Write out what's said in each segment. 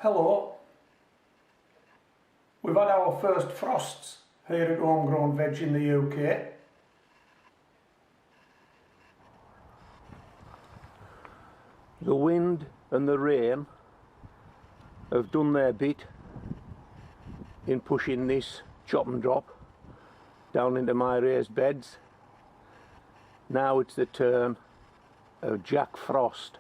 Hello. We've had our first frosts here at Homegrown Veg in the UK. The wind and the rain have done their bit in pushing this chop and drop down into my raised beds. Now it's the turn of Jack Frost.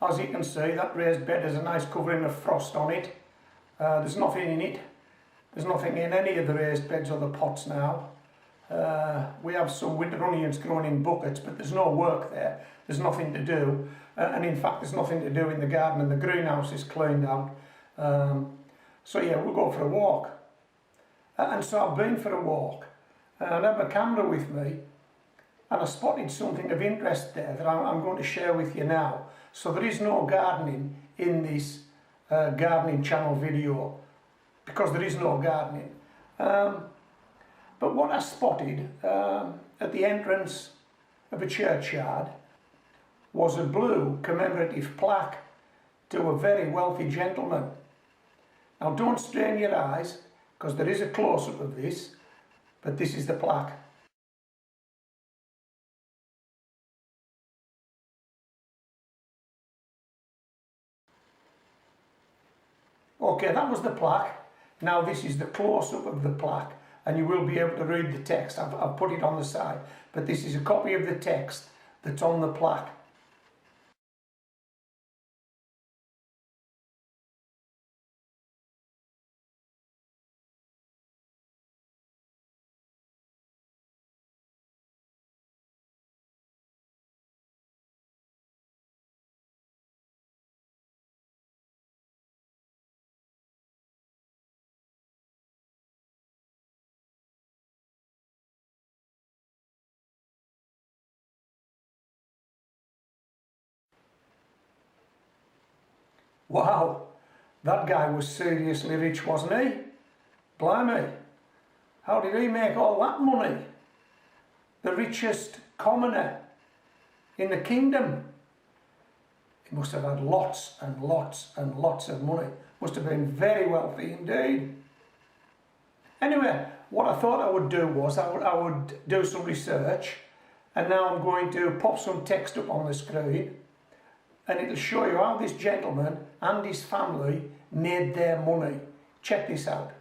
As you can see, that raised bed has a nice covering of frost on it. There's nothing in it. There's nothing in any of the raised beds or the pots now. We have some winter onions growing in buckets, but there's no work there. There's nothing to do. And in fact, there's nothing to do in the garden, and the greenhouse is cleaned out. So yeah, we'll go for a walk. And so I've been for a walk. And I have a camera with me, and I spotted something of interest there that I'm going to share with you now. So there is no gardening in this gardening channel video, because there is no gardening. But what I spotted at the entrance of a churchyard was a blue commemorative plaque to a very wealthy gentleman. Now don't strain your eyes, because there is a close-up of this, but this is the plaque. Okay, that was the plaque. Now this is the close-up of the plaque, and you will be able to read the text. I've put it on the side, but this is a copy of the text that's on the plaque. Wow, that guy was seriously rich, wasn't he? Blimey, how did he make all that money? The richest commoner in the kingdom. He must have had lots and lots and lots of money. Must have been very wealthy indeed. Anyway, what I thought I would do was I would do some research, and now I'm going to pop some text up on the screen, and it'll show you how this gentleman and his family made their money. Check this out.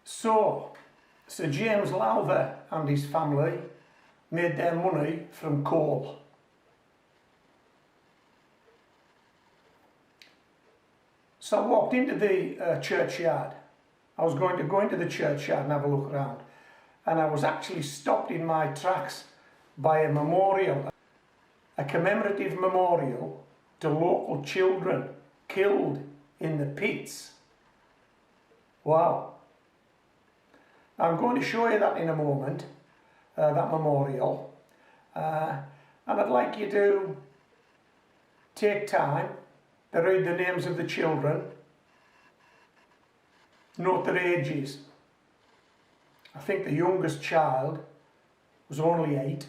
So, Sir James Lowther and his family made their money from coal. So I walked into the churchyard. I was going to go into the churchyard and have a look around, and I was actually stopped in my tracks by a memorial, a commemorative memorial to local children killed in the pits Wow. I'm going to show you that in a moment, that memorial. And I'd like you to take time to read the names of the children, note their ages. I think the youngest child was only 8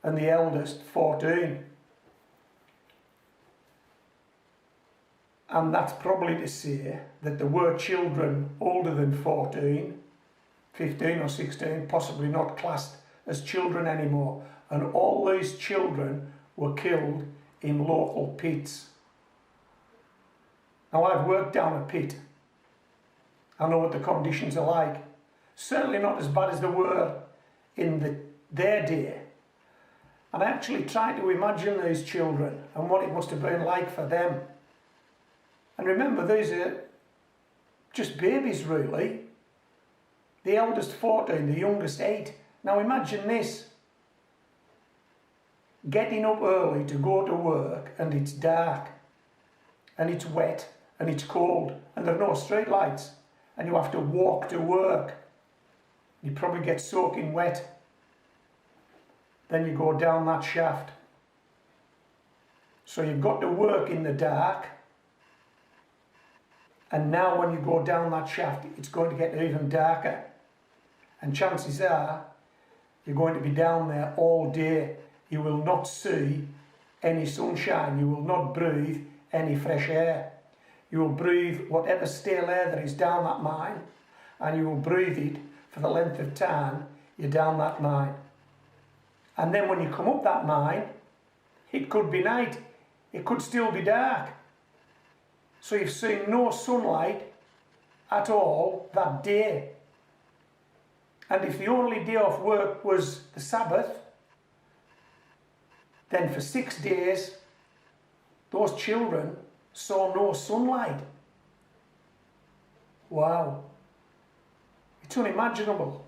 and the eldest 14. And that's probably to say that there were children older than 14, 15 or 16, possibly not classed as children anymore. And all these children were killed in local pits. Now, I've worked down a pit. I know what the conditions are like. Certainly not as bad as they were in their day. And I actually tried to imagine these children and what it must have been like for them. And remember, these are just babies, really. The eldest 14, the youngest 8. Now imagine this. Getting up early to go to work and it's dark and it's wet and it's cold and there are no street lights and you have to walk to work. You probably get soaking wet. Then you go down that shaft. So you've got to work in the dark, and now when you go down that shaft it's going to get even darker, and chances are you're going to be down there all day. You will not see any sunshine, you will not breathe any fresh air. You will breathe whatever stale air there is down that mine, and you will breathe it for the length of time you're down that mine. And then when you come up that mine, it could be night, it could still be dark. So you've seen no sunlight at all that day. And if the only day off work was the Sabbath, then for 6 days, those children saw no sunlight. Wow. It's unimaginable.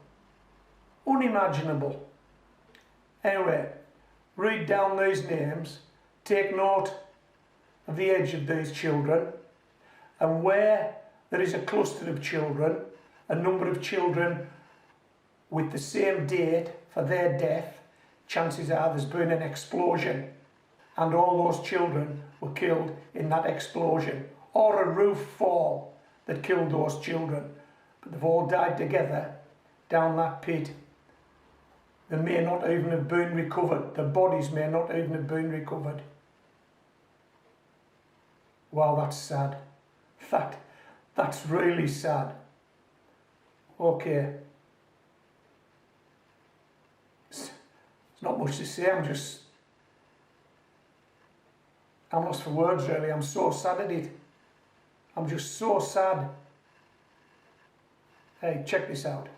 Unimaginable. Anyway, read down these names, take note of the age of these children, and where there is a cluster of children, a number of children with the same date for their death, chances are there's been an explosion and all those children were killed in that explosion, or a roof fall that killed those children, but they've all died together down that pit. They may not even have been recovered. Their bodies may not even have been recovered. Wow, that's sad. That's really sad. Okay. It's not much to say. I'm lost for words, really. I'm so sad at it. I'm just so sad. Hey, check this out.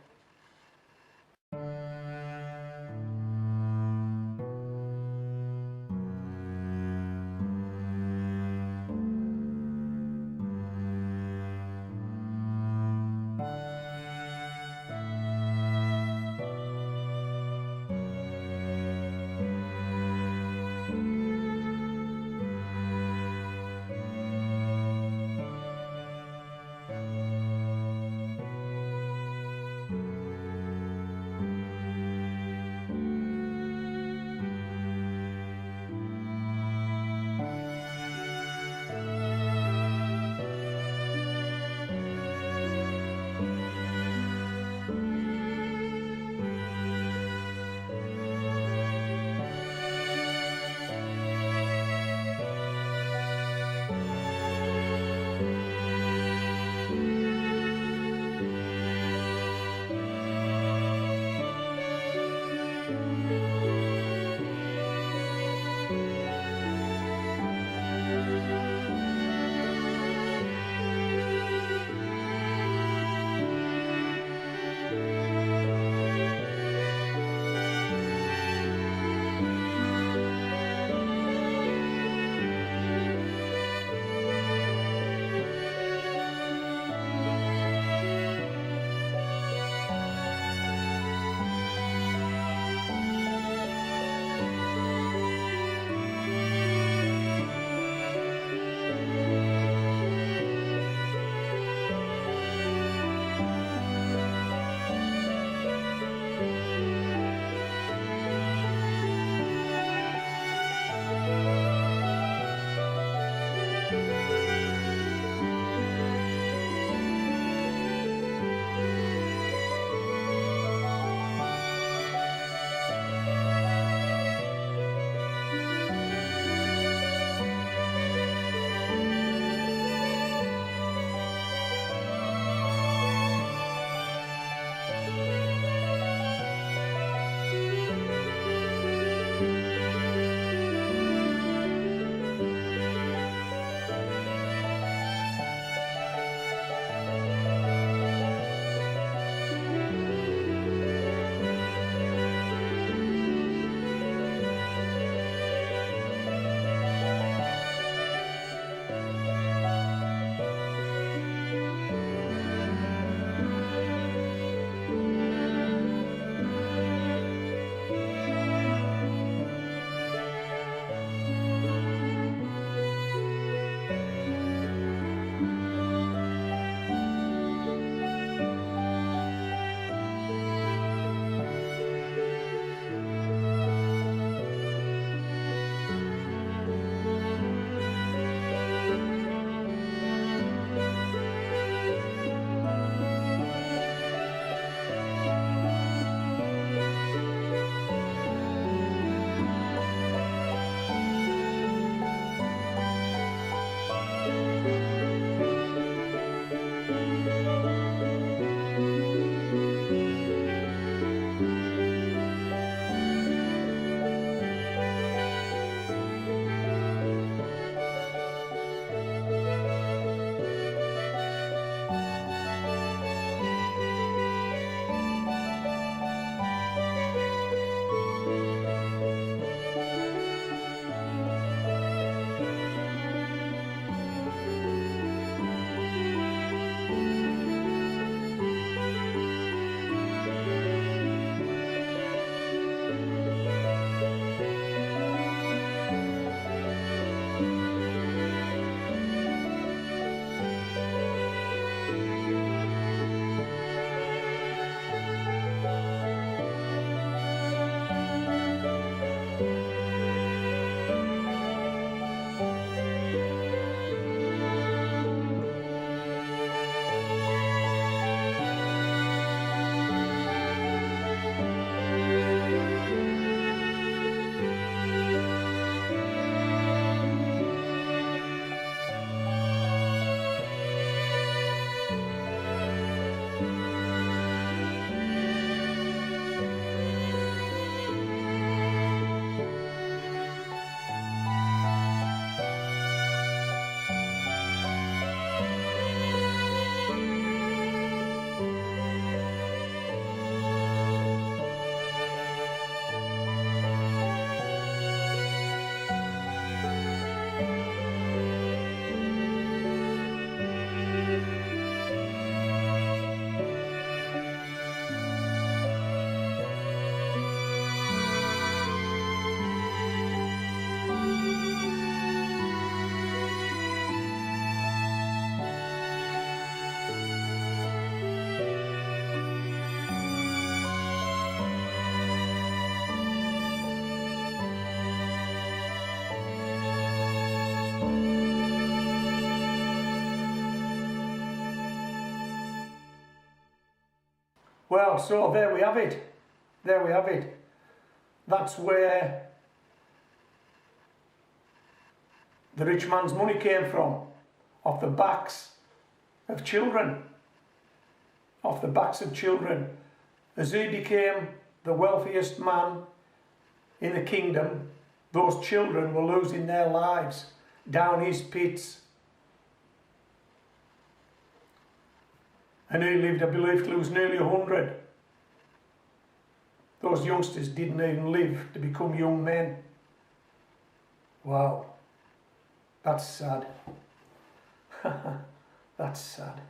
Well, so there we have it. There we have it. That's where the rich man's money came from, off the backs of children. Off the backs of children. As he became the wealthiest man in the kingdom, those children were losing their lives down his pits. And he lived, I believe, till he was nearly 100. Those youngsters didn't even live to become young men. Wow. That's sad. That's sad.